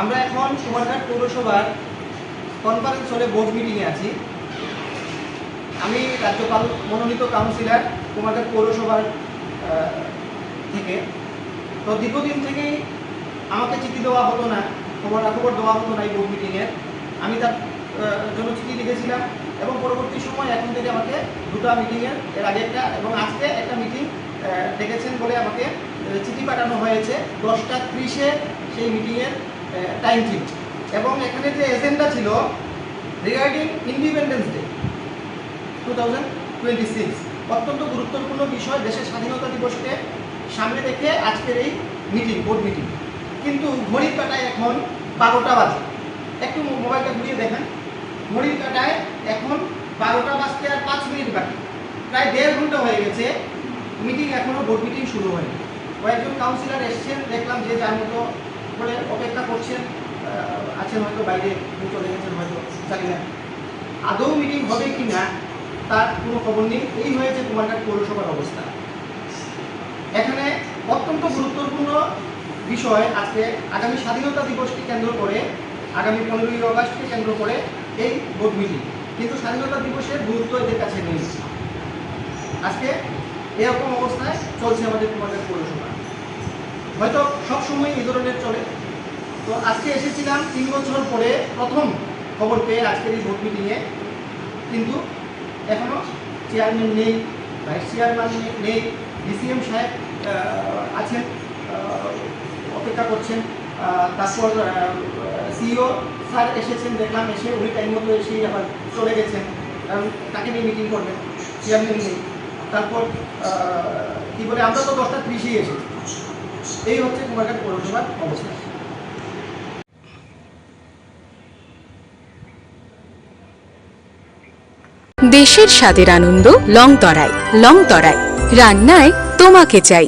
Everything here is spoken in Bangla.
আমরা এখন কুমারঘাট পৌরসভার কনফারেন্স হলে বোর্ড মিটিংয়ে আছি। আমি রাজ্যপাল মনোনীত কাউন্সিলর কুমারঘাট পৌরসভার থেকে। তো দীর্ঘদিন থেকেই আমাকে চিঠি দেওয়া হতো না, খবর দেওয়া হতো না এই বোর্ড মিটিংয়ের। আমি তার জন্য চিঠি লিখেছিলাম এবং পরবর্তী সময় এখন থেকে আমাকে দুটো মিটিংয়ের এর আগে একটা এবং আজকে একটা মিটিং ডেকেছেন বলে আমাকে চিঠি পাঠানো হয়েছে 10:30-এ সেই মিটিংয়ের টাইম চিট। এবং এখানে যে এজেন্ডা ছিল রিগার্ডিং ইন্ডিপেন্ডেন্স ডে 2026, অত্যন্ত গুরুত্বপূর্ণ বিষয়, দেশের স্বাধীনতা দিবসকে সামনে রেখে আজকের এই মিটিং, বোর্ড মিটিং। কিন্তু ঘড়ির কাঁটায় এখন 12টা বাজে। একটু মোবাইলটা ঘুরিয়ে দেখেন, ঘড়ির কাঁটায় এখন 12টা বাজতে আর 5 মিনিট বাকি। প্রায় 1.5 ঘন্টা হয়ে গেছে, মিটিং এখনও বোর্ড মিটিং শুরু হয়নি। কয়েকজন কাউন্সিলর এসছেন, দেখলাম যে যার মতো করে অপেক্ষা করছেন, আছেন হয়তো বাইরে চলে গেছেন, হয়তো জানি না আদৌ মিটিং হবে কি না তার কোনো খবর নেই। এই হয়েছে কুমারঘাট পৌরসভার অবস্থা। এখানে অত্যন্ত গুরুত্বপূর্ণ বিষয়, আজকে আগামী স্বাধীনতা দিবসকে কেন্দ্র করে, আগামী 15ই অগাস্টকে কেন্দ্র করে এই বোর্ড মিটিং। কিন্তু স্বাধীনতা দিবসের গুরুত্ব এদের কাছে নেই। আজকে এরকম অবস্থায় চলছে আমাদের কুমারঘাট পৌরসভা। হয়তো সবসময় এই ধরনের চলে। তো আজকে এসেছিলাম 3 বছর পরে প্রথম খবর পেয়ে আজকের এই বোর্ড মিটিংয়ে। কিন্তু এখনও চেয়ারম্যান নেই, ভাইস চেয়ারম্যান নেই, ডিসিএম সাহেব আছেন, অপেক্ষা করছেন। তারপর সিইও স্যার এসেছেন, দেখলাম এসে উনি টাইম মতো এসেই আবার চলে গেছেন, কারণ তাকে নিয়ে মিটিং করবেন, চেয়ারম্যান নেই। তারপর কী বলে, আমরা তো 10:30-এই এসেছি। এই হচ্ছে কুমারঘাট পৌরসভার অবস্থা। দেশের স্বাদের আনন্দ লংতরায়। লংতরায় রান্নায় তোমাকে চাই।